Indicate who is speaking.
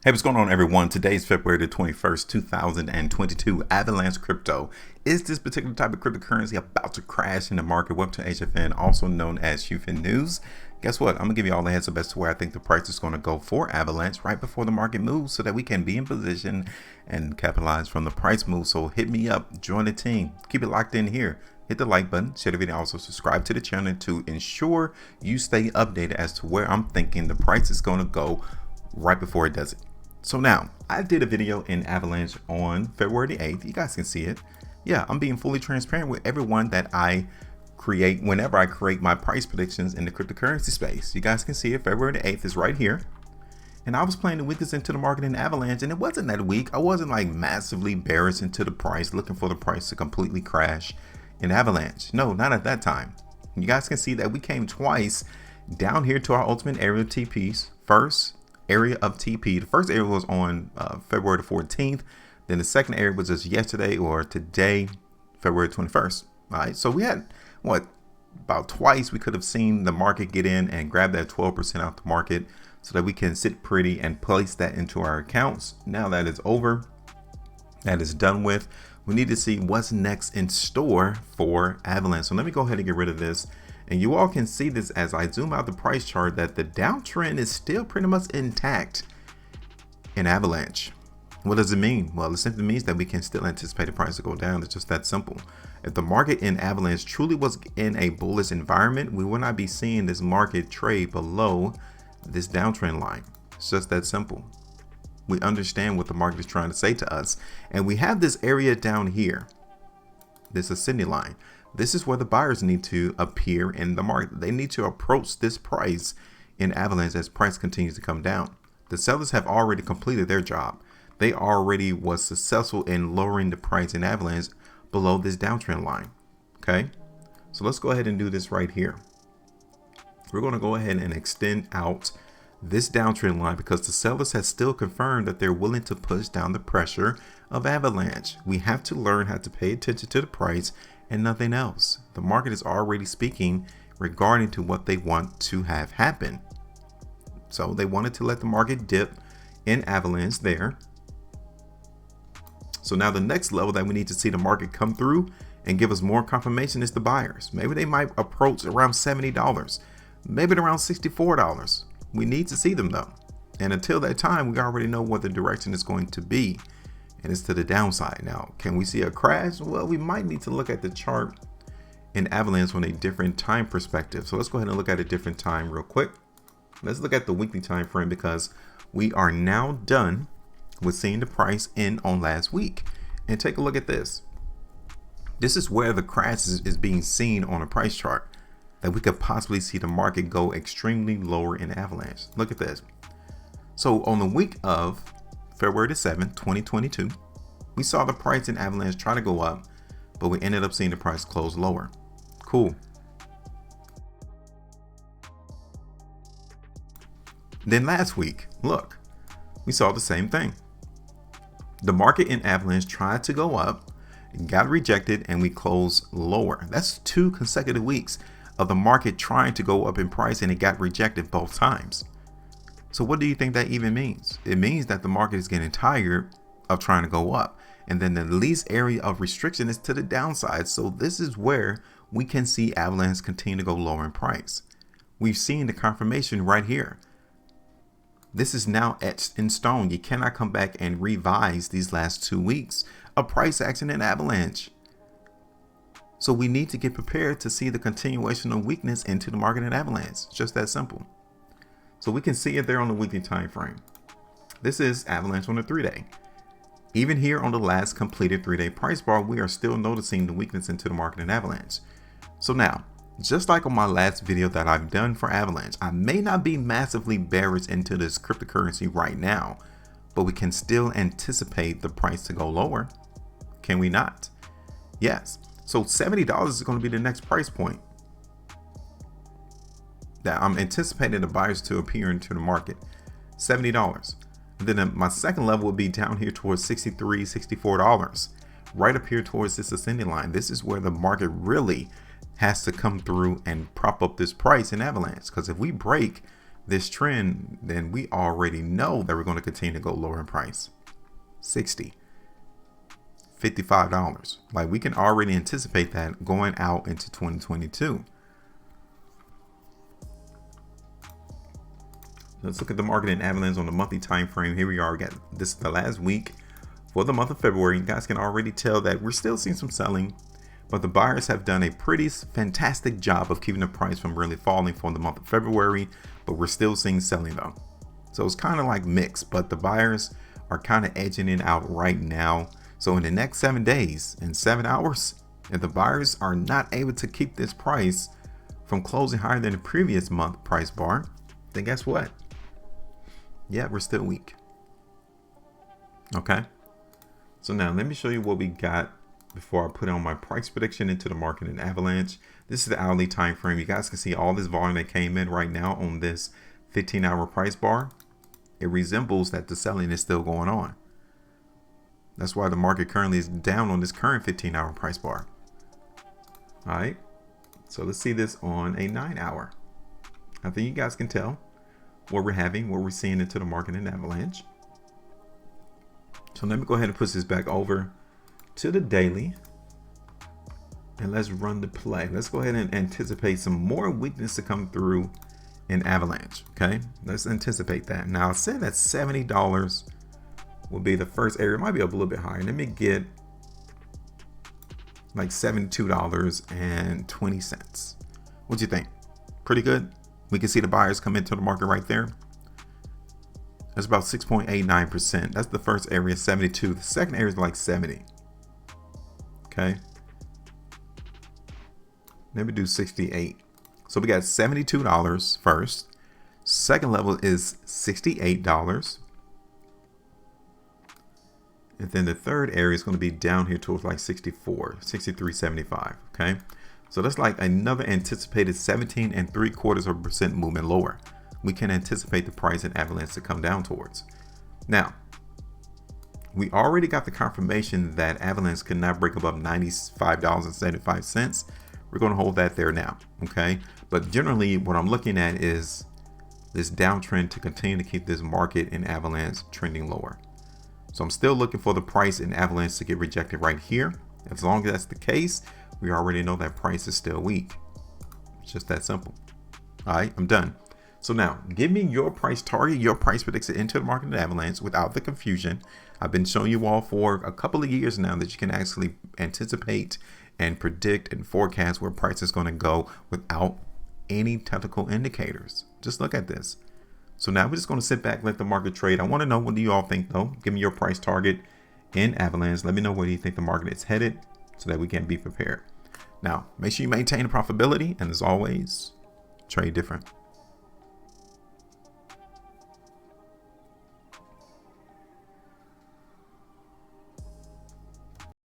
Speaker 1: Hey, what's going on, everyone? Today's February the 21st, 2022. Avalanche crypto. Is this particular type of cryptocurrency about to crash in the market? Welcome to HueFin, also known as HueFin News. Guess what? I'm going to give you all the heads up as to where I think the price is going to go for Avalanche right before the market moves so that we can be in position and capitalize from the price move. So hit me up, join the team, keep it locked in here. Hit the like button, share the video, also subscribe to the channel to ensure you stay updated as to where I'm thinking the price is going to go right before it does it. So now, I did a video in Avalanche on February the 8th. You guys can see it. Yeah, I'm being fully transparent with everyone that I create whenever I create my price predictions in the cryptocurrency space. You guys can see it. February the 8th is right here. And I was playing the weakness into the market in Avalanche, and it wasn't that weak. I wasn't like massively bearish into the price, looking for the price to completely crash in Avalanche. No, not at that time. You guys can see that we came twice down here to our ultimate area of TPs. First area of TP. The first area was on February the 14th. Then the second area was just yesterday or today, February 21st. All right. So we had about twice we could have seen the market get in and grab that 12% out the market so that we can sit pretty and place that into our accounts. Now that is over. That is done with. We need to see what's next in store for Avalanche. So let me go ahead and get rid of this. And you all can see this as I zoom out the price chart that the downtrend is still pretty much intact in Avalanche. What does it mean? Well, it simply means that we can still anticipate the price to go down. It's just that simple. If the market in Avalanche truly was in a bullish environment, we would not be seeing this market trade below this downtrend line. It's just that simple. We understand what the market is trying to say to us. And we have this area down here, this ascending line. This is where the buyers need to appear in the market. They need to approach this price in Avalanche as price continues to come down. The sellers have already completed their job. They already was successful in lowering the price in Avalanche below this downtrend line. Okay, so let's go ahead and do this right here. We're going to go ahead and extend out this downtrend line because the sellers have still confirmed that they're willing to push down the pressure of Avalanche. We have to learn how to pay attention to the price and nothing else. The market is already speaking regarding to what they want to have happen. So they wanted to let the market dip in Avalanche there. So now the next level that we need to see the market come through and give us more confirmation is the buyers. Maybe they might approach around $70, maybe around $64. We need to see them though. And until that time, we already know what the direction is going to be. And it's to the downside. Now, can we see a crash? Well, we might need to look at the chart in Avalanche on a different time perspective. So let's go ahead and look at a different time real quick. Let's look at the weekly time frame because we are now done with seeing the price in on last week. And take a look at this. This is where the crash is being seen on a price chart, that we could possibly see the market go extremely lower in Avalanche. Look at this. So on the week of February the 7th, 2022, we saw the price in Avalanche try to go up, but we ended up seeing the price close lower. Cool. Then last week, look, we saw the same thing. The market in Avalanche tried to go up, got rejected, and we closed lower. That's 2 consecutive weeks of the market trying to go up in price and it got rejected both times. So what do you think that even means? It means that the market is getting tired of trying to go up. And then the least area of restriction is to the downside. So this is where we can see Avalanche continue to go lower in price. We've seen the confirmation right here. This is now etched in stone. You cannot come back and revise these last 2 weeks of price action in Avalanche. So we need to get prepared to see the continuation of weakness into the market in Avalanche. It's just that simple. So we can see it there on the weekly time frame. This is Avalanche on the 3-day. Even here on the last completed 3-day price bar, we are still noticing the weakness into the market in Avalanche. So now, just like on my last video that I've done for Avalanche, I may not be massively bearish into this cryptocurrency right now, but we can still anticipate the price to go lower. Can we not? Yes. So $70 is going to be the next price point that I'm anticipating the buyers to appear into the market. $70. And then my second level would be down here towards $63, $64, right up here towards this ascending line. This is where the market really has to come through and prop up this price in Avalanche, because if we break this trend, then we already know that we're going to continue to go lower in price. 60, $55. Like, we can already anticipate that going out into 2022. Let's look at the market in Avalanche on the monthly time frame. Here we are. This is the last week for the month of February. You guys can already tell that we're still seeing some selling, but the buyers have done a pretty fantastic job of keeping the price from really falling for the month of February, but we're still seeing selling though. So it's kind of like mixed, but the buyers are kind of edging it out right now. So in the next 7 days and 7 hours, if the buyers are not able to keep this price from closing higher than the previous month price bar, then guess what? Yeah, we're still weak. Okay. So now let me show you what we got before I put on my price prediction into the market in Avalanche. This is the hourly time frame. You guys can see all this volume that came in right now on this 15-hour price bar. It resembles that the selling is still going on. That's why the market currently is down on this current 15-hour price bar. All right. So let's see this on a 9-hour. I think you guys can tell what we're seeing into the market in Avalanche. So let me go ahead and push this back over to the daily, and let's run the play. Let's go ahead and anticipate some more weakness to come through in Avalanche. Okay, let's anticipate that. Now I said that $70 will be the first area. It might be up a little bit higher. Let me get like $72.20. What do you think? Pretty good. We can see the buyers come into the market right there. That's about 6.89%. That's the first area, 72. The second area is like 70. Okay. Let me do 68. So we got $72 first. Second level is $68. And then the third area is going to be down here towards like 64, 63.75. Okay. So that's like another anticipated 17.75% movement lower. We can anticipate the price in Avalanche to come down towards. Now, we already got the confirmation that Avalanche could not break above $95.75. We're going to hold that there now. Okay. But generally what I'm looking at is this downtrend to continue to keep this market in Avalanche trending lower. So I'm still looking for the price in Avalanche to get rejected right here. As long as that's the case, we already know that price is still weak. It's just that simple. All right, I'm done. So now give me your price target, your price prediction into the market in Avalanche without the confusion. I've been showing you all for a couple of years now that you can actually anticipate and predict and forecast where price is going to go without any technical indicators. Just look at this. So now we're just going to sit back, let the market trade. I want to know, what do you all think though? Give me your price target in Avalanche. Let me know where you think the market is headed so that we can be prepared. Now, make sure you maintain the profitability, and as always, trade different.